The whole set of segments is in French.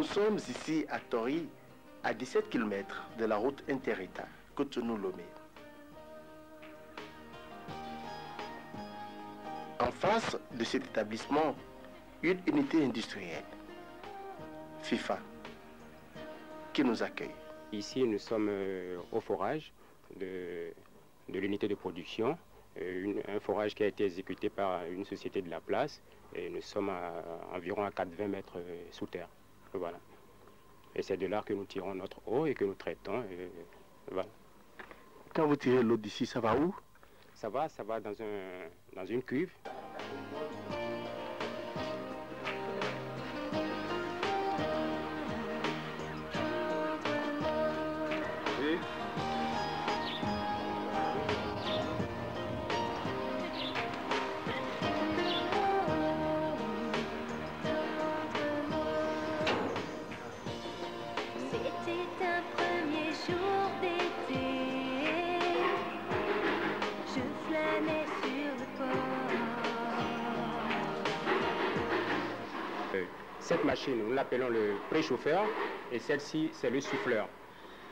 Nous sommes ici à Tori, à 17 km de la route inter-État Cotonou-Lomé. En face de cet établissement, une unité industrielle, FIFA, qui nous accueille. Ici, nous sommes au forage de l'unité de production, un forage qui a été exécuté par une société de la place, et nous sommes environ à 4-20 mètres sous terre. Voilà. Et c'est de là que nous tirons notre eau et que nous traitons. Et voilà. Quand vous tirez l'eau d'ici, ça va où? Ça va dans une cuve. Oui. C'était un premier jour d'été, je flânais sur le port. Cette machine, nous l'appelons le préchauffeur, et celle-ci, c'est le souffleur.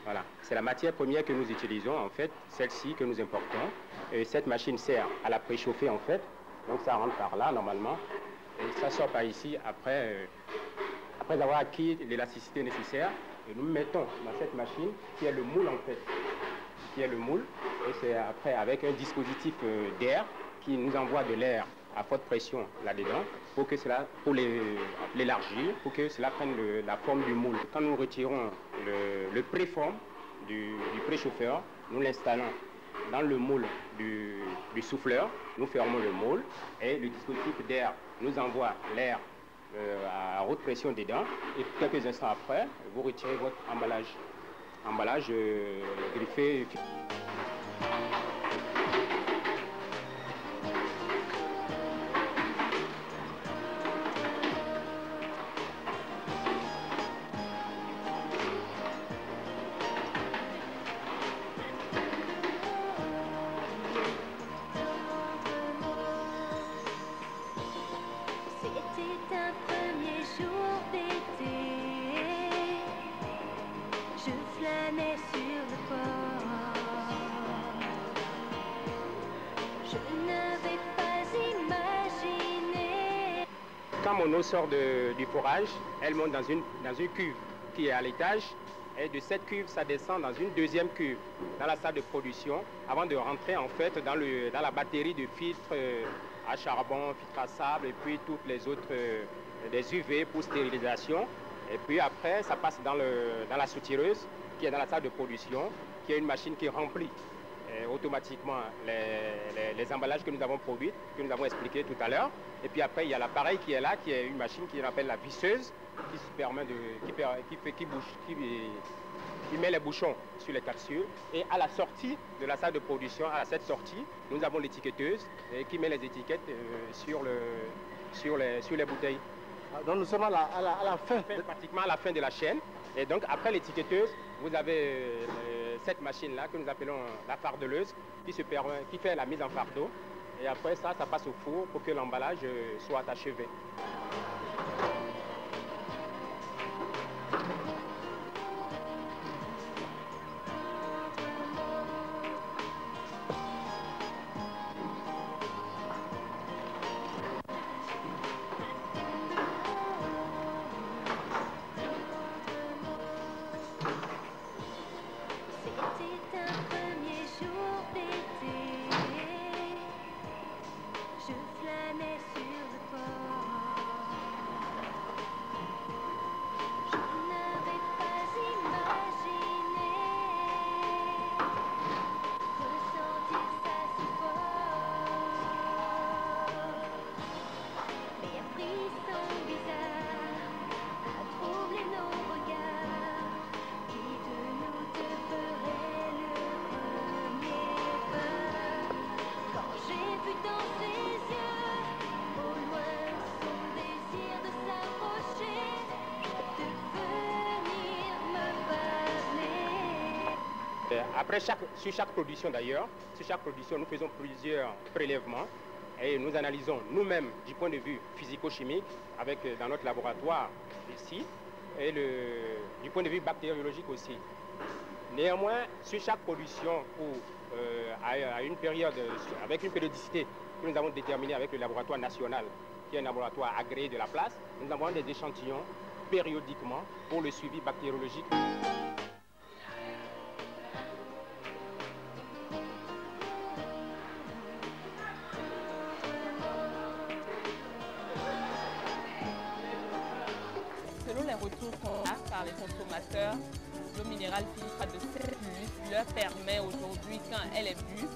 Voilà, c'est la matière première que nous utilisons, en fait, celle-ci que nous importons. Et cette machine sert à la préchauffer, en fait. Donc ça rentre par là, normalement, et ça sort par ici après avoir acquis l'élasticité nécessaire. Et nous mettons dans cette machine, qui est le moule, en fait, qui est le moule. Et c'est après avec un dispositif d'air qui nous envoie de l'air à forte pression là-dedans pour l'élargir, pour que cela prenne la forme du moule. Quand nous retirons le préforme du préchauffeur, nous l'installons dans le moule du souffleur, nous fermons le moule et le dispositif d'air nous envoie l'air à haute pression dedans, et quelques instants après, vous retirez votre emballage griffé. C'était un premier jour d'été, je flânais sur le port. Je n'avais pas imaginé. Quand mon eau sort du forage, elle monte dans une cuve qui est à l'étage, et de cette cuve, ça descend dans une deuxième cuve, dans la salle de production, avant de rentrer en fait dans la batterie de filtres à charbon, filtre à sable, et puis toutes les autres, des UV pour stérilisation. Et puis après, ça passe dans la soutireuse, qui est dans la salle de production, qui est une machine qui remplit automatiquement les emballages que nous avons produits, que nous avons expliqué tout à l'heure. Et puis après, il y a l'appareil qui est là, qui est une machine qui appelle la visseuse, qui permet qui met les bouchons sur les capsules. Et à la sortie de la salle de production, à cette sortie, nous avons l'étiquetteuse qui met les étiquettes sur les bouteilles. Donc nous sommes à la fin. Pratiquement à la fin de la chaîne. Et donc après l'étiquetteuse, vous avez cette machine-là que nous appelons la fardeleuse qui fait la mise en fardeau. Et après ça passe au four pour que l'emballage soit achevé. C'était un premier jour d'été, je flânais sur le port. Je n'avais pas imaginé ressentir ça si fort. Mais un frisson bizarre a troublé nos regards. Qui de nous deux ferait le premier pas? Quand j'ai vu dans ses yeux, au loin, son désir de s'approcher, de venir me parler. Après, sur chaque production d'ailleurs, nous faisons plusieurs prélèvements et nous analysons nous-mêmes du point de vue physico-chimique dans notre laboratoire ici. et du point de vue bactériologique aussi. Néanmoins, sur chaque production ou à une période, avec une périodicité que nous avons déterminée avec le laboratoire national, qui est un laboratoire agréé de la place, nous avons des échantillons périodiquement pour le suivi bactériologique. Selon les retours qu'on a par les consommateurs, l'eau minérale Fifa de C+ leur permet aujourd'hui, quand elle est bue,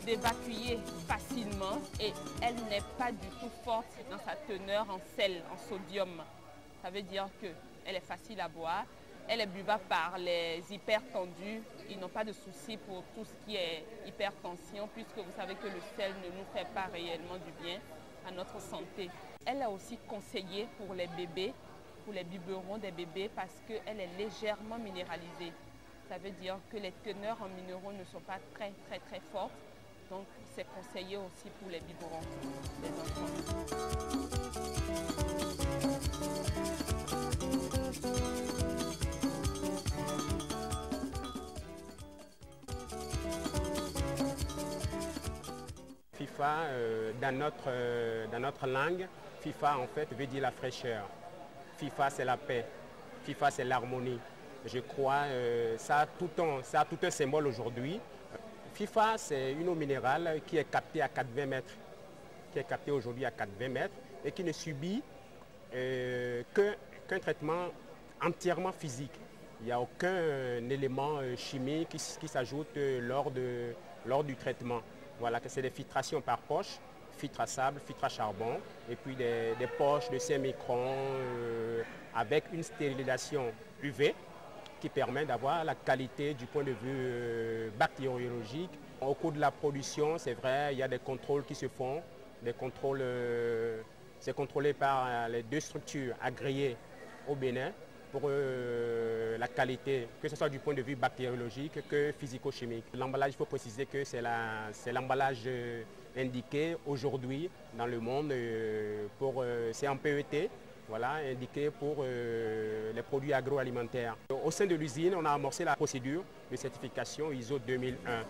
d'évacuer facilement et elle n'est pas du tout forte dans sa teneur en sel, en sodium. Ça veut dire qu'elle est facile à boire, elle est buvable par les hypertendus. Ils n'ont pas de souci pour tout ce qui est hypertension puisque vous savez que le sel ne nous fait pas réellement du bien à notre santé. Elle est aussi conseillée pour les bébés, pour les biberons des bébés parce qu'elle est légèrement minéralisée. Ça veut dire que les teneurs en minéraux ne sont pas très fortes. Donc c'est conseillé aussi pour les biberons des enfants. FIFA, dans notre langue, FIFA en fait veut dire la fraîcheur. FIFA c'est la paix, FIFA c'est l'harmonie. Je crois ça a tout un symbole aujourd'hui. FIFA c'est une eau minérale qui est captée à 420 mètres, qui est captée aujourd'hui à 420 mètres et qui ne subit qu'un traitement entièrement physique. Il n'y a aucun élément chimique qui s'ajoute lors du traitement. Voilà, c'est des filtrations par poche, filtre à sable, filtre à charbon, et puis des poches de 5 microns avec une stérilisation UV qui permet d'avoir la qualité du point de vue bactériologique. Au cours de la production, c'est vrai, il y a des contrôles qui se font, des contrôles, c'est contrôlé par les 2 structures agréées au Bénin pour la qualité, que ce soit du point de vue bactériologique que physico-chimique. L'emballage, il faut préciser que c'est l'emballage indiqué aujourd'hui dans le monde, c'est en PET, voilà, indiqué pour les produits agroalimentaires. Au sein de l'usine, on a amorcé la procédure de certification ISO 2001.